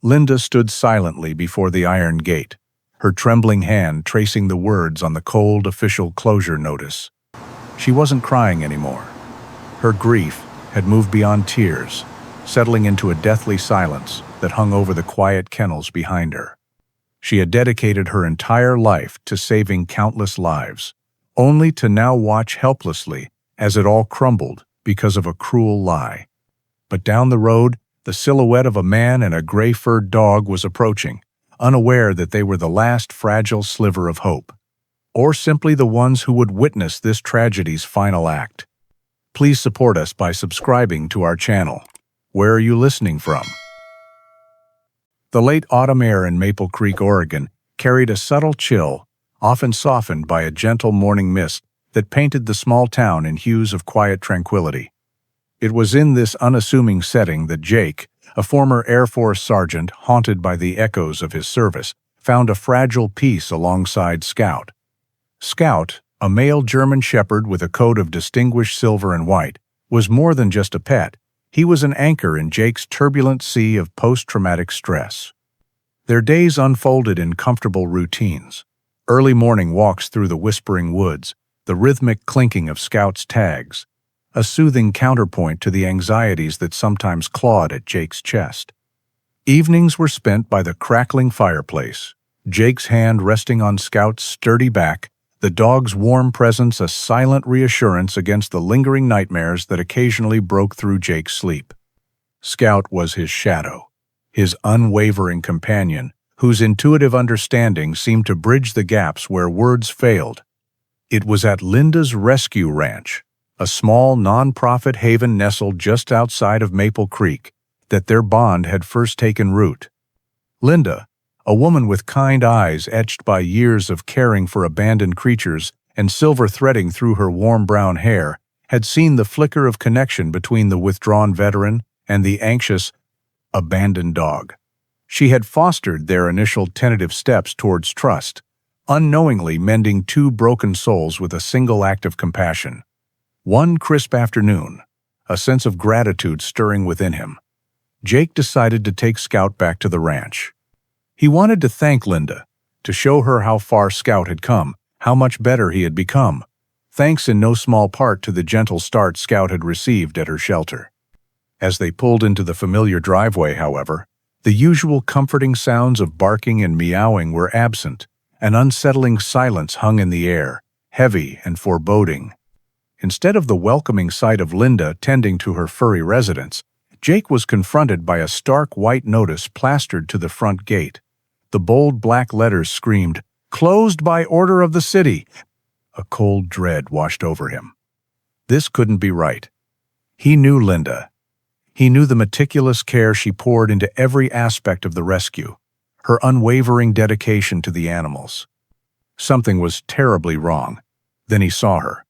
Linda stood silently before the iron gate, her trembling hand tracing the words on the cold official closure notice. She wasn't crying anymore. Her grief had moved beyond tears, settling into a deathly silence that hung over the quiet kennels behind her. She had dedicated her entire life to saving countless lives, only to now watch helplessly as it all crumbled because of a cruel lie. But down the road, the silhouette of a man and a gray-furred dog was approaching, unaware that they were the last fragile sliver of hope, or simply the ones who would witness this tragedy's final act. Please support us by subscribing to our channel. Where are you listening from? The late autumn air in Maple Creek, Oregon, carried a subtle chill, often softened by a gentle morning mist that painted the small town in hues of quiet tranquility. It was in this unassuming setting that Jake, a former Air Force sergeant haunted by the echoes of his service, found a fragile peace alongside Scout. Scout, a male German shepherd with a coat of distinguished silver and white, was more than just a pet. He was an anchor in Jake's turbulent sea of post-traumatic stress. Their days unfolded in comfortable routines. Early morning walks through the whispering woods, the rhythmic clinking of Scout's tags, a soothing counterpoint to the anxieties that sometimes clawed at Jake's chest. Evenings were spent by the crackling fireplace, Jake's hand resting on Scout's sturdy back, the dog's warm presence a silent reassurance against the lingering nightmares that occasionally broke through Jake's sleep. Scout was his shadow, his unwavering companion, whose intuitive understanding seemed to bridge the gaps where words failed. It was at Linda's Rescue Ranch, a small non-profit haven nestled just outside of Maple Creek, that their bond had first taken root. Linda, a woman with kind eyes etched by years of caring for abandoned creatures and silver threading through her warm brown hair, had seen the flicker of connection between the withdrawn veteran and the anxious, abandoned dog. She had fostered their initial tentative steps towards trust, unknowingly mending two broken souls with a single act of compassion. One crisp afternoon, a sense of gratitude stirring within him, Jake decided to take Scout back to the ranch. He wanted to thank Linda, to show her how far Scout had come, how much better he had become, thanks in no small part to the gentle start Scout had received at her shelter. As they pulled into the familiar driveway, however, the usual comforting sounds of barking and meowing were absent. An unsettling silence hung in the air, heavy and foreboding. Instead of the welcoming sight of Linda tending to her furry residence, Jake was confronted by a stark white notice plastered to the front gate. The bold black letters screamed, "Closed by order of the city." A cold dread washed over him. This couldn't be right. He knew Linda. He knew the meticulous care she poured into every aspect of the rescue, her unwavering dedication to the animals. Something was terribly wrong. Then he saw her.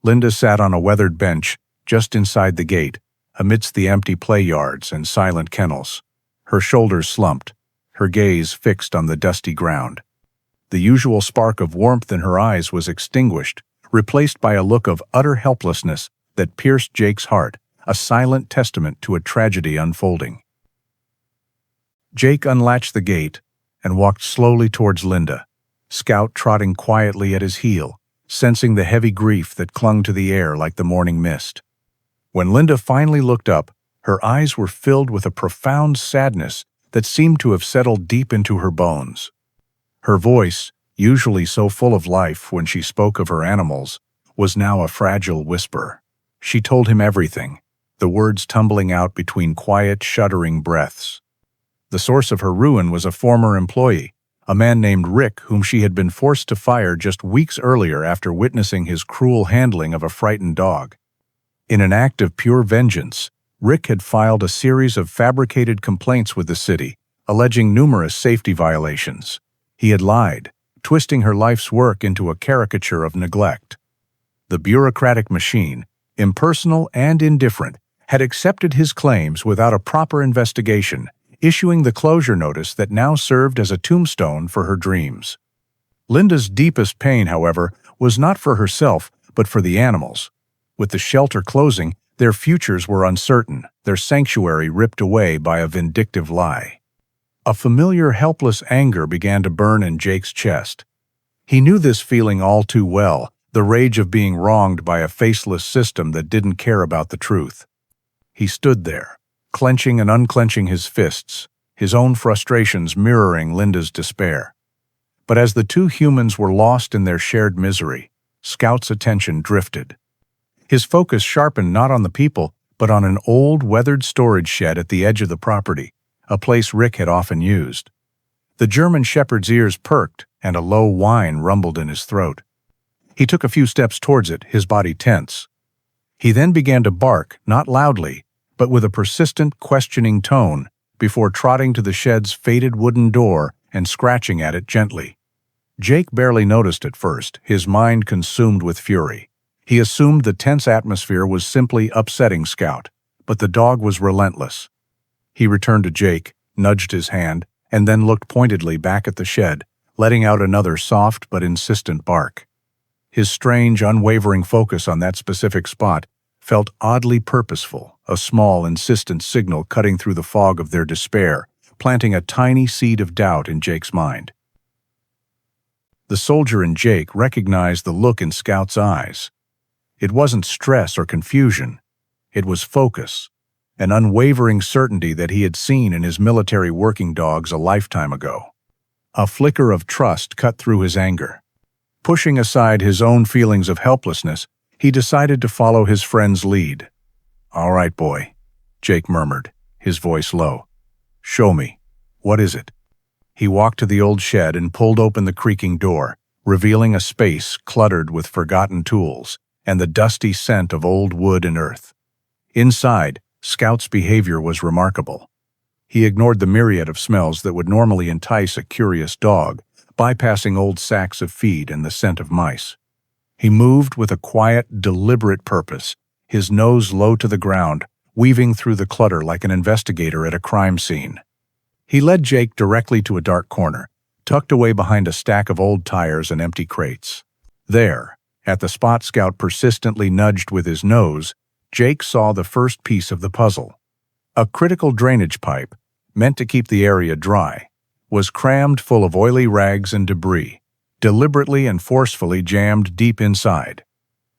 Linda sat on a weathered bench just inside the gate, amidst the empty play yards and silent kennels, her shoulders slumped, her gaze fixed on the dusty ground. The usual spark of warmth in her eyes was extinguished, replaced by a look of utter helplessness that pierced Jake's heart, a silent testament to a tragedy unfolding. Jake unlatched the gate and walked slowly towards Linda, Scout trotting quietly at his heel, sensing the heavy grief that clung to the air like the morning mist. When Linda finally looked up, her eyes were filled with a profound sadness that seemed to have settled deep into her bones. Her voice, usually so full of life when she spoke of her animals, was now a fragile whisper. She told him everything, the words tumbling out between quiet, shuddering breaths. The source of her ruin was a former employee, a man named Rick whom she had been forced to fire just weeks earlier after witnessing his cruel handling of a frightened dog. In an act of pure vengeance, Rick had filed a series of fabricated complaints with the city, alleging numerous safety violations. He had lied, twisting her life's work into a caricature of neglect. The bureaucratic machine, impersonal and indifferent, had accepted his claims without a proper investigation, issuing the closure notice that now served as a tombstone for her dreams. Linda's deepest pain, however, was not for herself, but for the animals. With the shelter closing, their futures were uncertain, their sanctuary ripped away by a vindictive lie. A familiar, helpless anger began to burn in Jake's chest. He knew this feeling all too well, the rage of being wronged by a faceless system that didn't care about the truth. He stood there, clenching and unclenching his fists, his own frustrations mirroring Linda's despair. But as the two humans were lost in their shared misery, Scout's attention drifted. His focus sharpened not on the people, but on an old, weathered storage shed at the edge of the property, a place Rick had often used. The German shepherd's ears perked, and a low whine rumbled in his throat. He took a few steps towards it, his body tense. He then began to bark, not loudly, but with a persistent, questioning tone, before trotting to the shed's faded wooden door and scratching at it gently. Jake barely noticed at first, his mind consumed with fury. He assumed the tense atmosphere was simply upsetting Scout, but the dog was relentless. He returned to Jake, nudged his hand, and then looked pointedly back at the shed, letting out another soft but insistent bark. His strange, unwavering focus on that specific spot felt oddly purposeful, a small, insistent signal cutting through the fog of their despair, planting a tiny seed of doubt in Jake's mind. The soldier in Jake recognized the look in Scout's eyes. It wasn't stress or confusion. It was focus, an unwavering certainty that he had seen in his military working dogs a lifetime ago. A flicker of trust cut through his anger. Pushing aside his own feelings of helplessness, he decided to follow his friend's lead. "All right, boy," Jake murmured, his voice low. "Show me. What is it?" He walked to the old shed and pulled open the creaking door, revealing a space cluttered with forgotten tools and the dusty scent of old wood and earth. Inside, Scout's behavior was remarkable. He ignored the myriad of smells that would normally entice a curious dog, bypassing old sacks of feed and the scent of mice. He moved with a quiet, deliberate purpose, his nose low to the ground, weaving through the clutter like an investigator at a crime scene. He led Jake directly to a dark corner, tucked away behind a stack of old tires and empty crates. There, at the spot Scout persistently nudged with his nose, Jake saw the first piece of the puzzle. A critical drainage pipe, meant to keep the area dry, was crammed full of oily rags and debris, deliberately and forcefully jammed deep inside.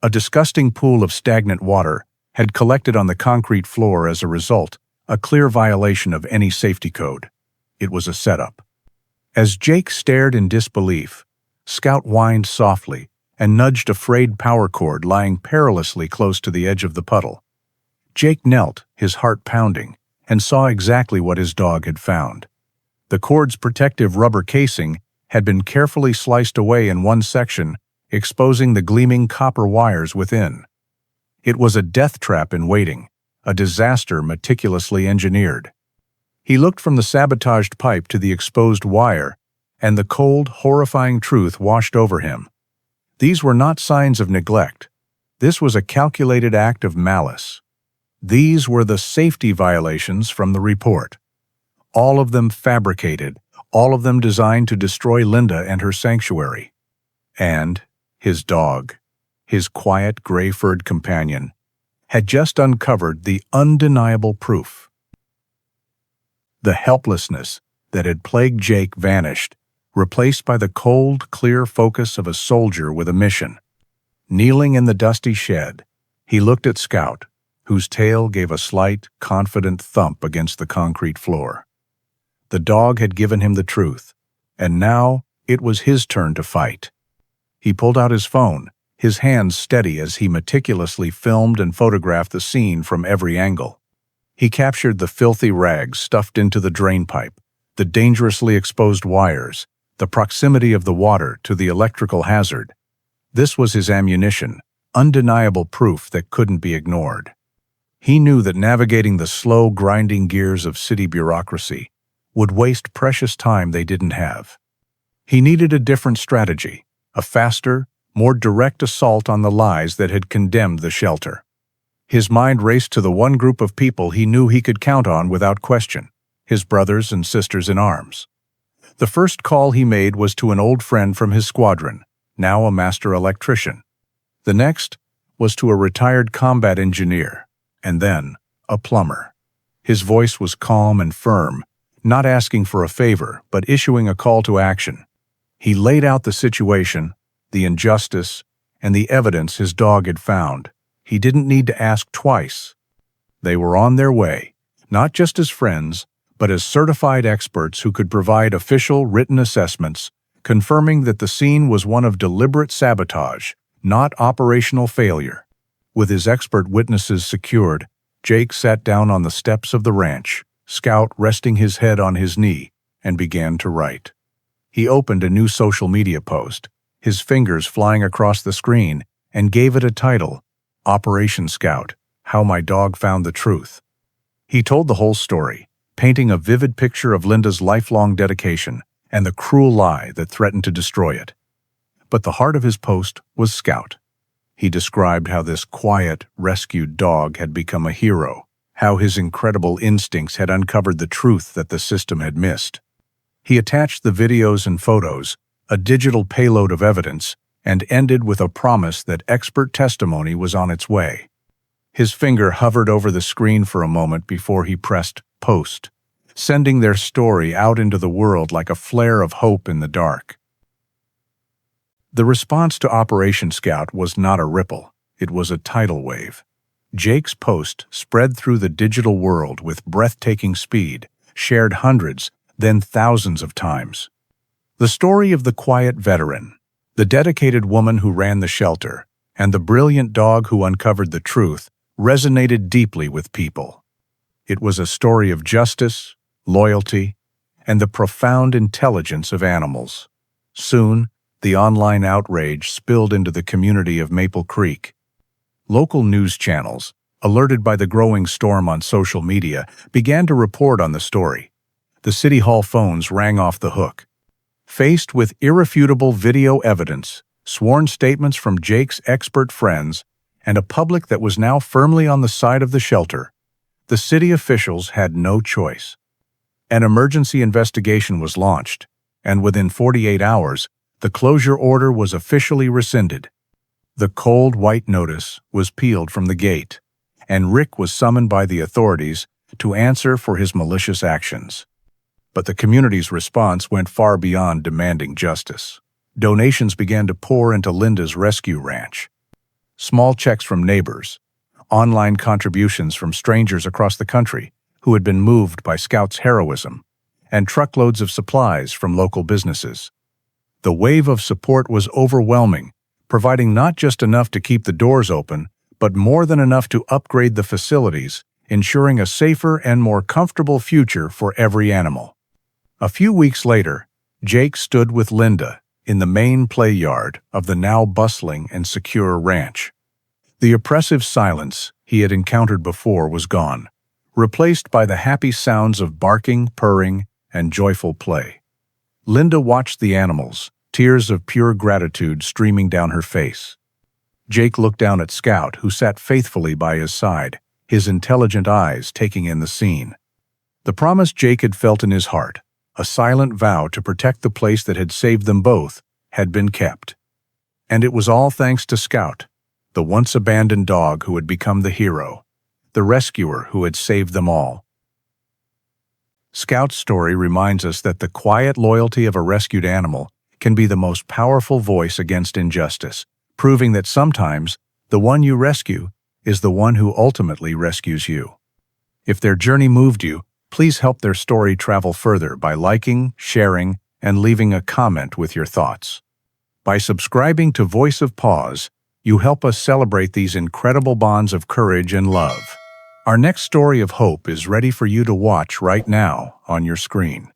A disgusting pool of stagnant water had collected on the concrete floor as a result, a clear violation of any safety code. It was a setup. As Jake stared in disbelief, Scout whined softly and nudged a frayed power cord lying perilously close to the edge of the puddle. Jake knelt, his heart pounding, and saw exactly what his dog had found. The cord's protective rubber casing had been carefully sliced away in one section, exposing the gleaming copper wires within. It was a death trap in waiting, a disaster meticulously engineered. He looked from the sabotaged pipe to the exposed wire, and the cold, horrifying truth washed over him. These were not signs of neglect. This was a calculated act of malice. These were the safety violations from the report. All of them fabricated, all of them designed to destroy Linda and her sanctuary. And his dog, his quiet gray-furred companion, had just uncovered the undeniable proof. The helplessness that had plagued Jake vanished, replaced by the cold, clear focus of a soldier with a mission. Kneeling in the dusty shed, he looked at Scout, whose tail gave a slight, confident thump against the concrete floor. The dog had given him the truth, and now it was his turn to fight. He pulled out his phone, his hands steady as he meticulously filmed and photographed the scene from every angle. He captured the filthy rags stuffed into the drain pipe, the dangerously exposed wires, the proximity of the water to the electrical hazard. This was his ammunition, undeniable proof that couldn't be ignored. He knew that navigating the slow, grinding gears of city bureaucracy would waste precious time they didn't have. He needed a different strategy, a faster, more direct assault on the lies that had condemned the shelter. His mind raced to the one group of people he knew he could count on without question, his brothers and sisters in arms. The first call he made was to an old friend from his squadron, now a master electrician. The next was to a retired combat engineer, and then a plumber. His voice was calm and firm, not asking for a favor, but issuing a call to action. He laid out the situation, the injustice, and the evidence his dog had found. He didn't need to ask twice. They were on their way, not just as friends, but as certified experts who could provide official written assessments, confirming that the scene was one of deliberate sabotage, not operational failure. With his expert witnesses secured, Jake sat down on the steps of the ranch, Scout resting his head on his knee, and began to write. He opened a new social media post, his fingers flying across the screen, and gave it a title, Operation Scout: How My Dog Found the Truth. He told the whole story, painting a vivid picture of Linda's lifelong dedication and the cruel lie that threatened to destroy it. But the heart of his post was Scout. He described how this quiet, rescued dog had become a hero, how his incredible instincts had uncovered the truth that the system had missed. He attached the videos and photos, a digital payload of evidence, and ended with a promise that expert testimony was on its way. His finger hovered over the screen for a moment before he pressed post, sending their story out into the world like a flare of hope in the dark. The response to Operation Scout was not a ripple, it was a tidal wave. Jake's post spread through the digital world with breathtaking speed, shared hundreds, then thousands of times. The story of the quiet veteran, the dedicated woman who ran the shelter, and the brilliant dog who uncovered the truth resonated deeply with people. It was a story of justice, loyalty, and the profound intelligence of animals. Soon, the online outrage spilled into the community of Maple Creek. Local news channels, alerted by the growing storm on social media, began to report on the story. The City Hall phones rang off the hook. Faced with irrefutable video evidence, sworn statements from Jake's expert friends, and a public that was now firmly on the side of the shelter, the city officials had no choice. An emergency investigation was launched, and within 48 hours, the closure order was officially rescinded. The cold white notice was peeled from the gate, and Rick was summoned by the authorities to answer for his malicious actions. But the community's response went far beyond demanding justice. Donations began to pour into Linda's rescue ranch. Small checks from neighbors, online contributions from strangers across the country who had been moved by Scout's heroism, and truckloads of supplies from local businesses. The wave of support was overwhelming, providing not just enough to keep the doors open, but more than enough to upgrade the facilities, ensuring a safer and more comfortable future for every animal. A few weeks later, Jake stood with Linda in the main play yard of the now bustling and secure ranch. The oppressive silence he had encountered before was gone, replaced by the happy sounds of barking, purring, and joyful play. Linda watched the animals, tears of pure gratitude streaming down her face. Jake looked down at Scout, who sat faithfully by his side, his intelligent eyes taking in the scene. The promise Jake had felt in his heart, a silent vow to protect the place that had saved them both, had been kept. And it was all thanks to Scout, the once abandoned dog who had become the hero, the rescuer who had saved them all. Scout's story reminds us that the quiet loyalty of a rescued animal can be the most powerful voice against injustice, proving that sometimes the one you rescue is the one who ultimately rescues you. If their journey moved you, please help their story travel further by liking, sharing, and leaving a comment with your thoughts. By subscribing to Voice of Paws, you help us celebrate these incredible bonds of courage and love. Our next story of hope is ready for you to watch right now on your screen.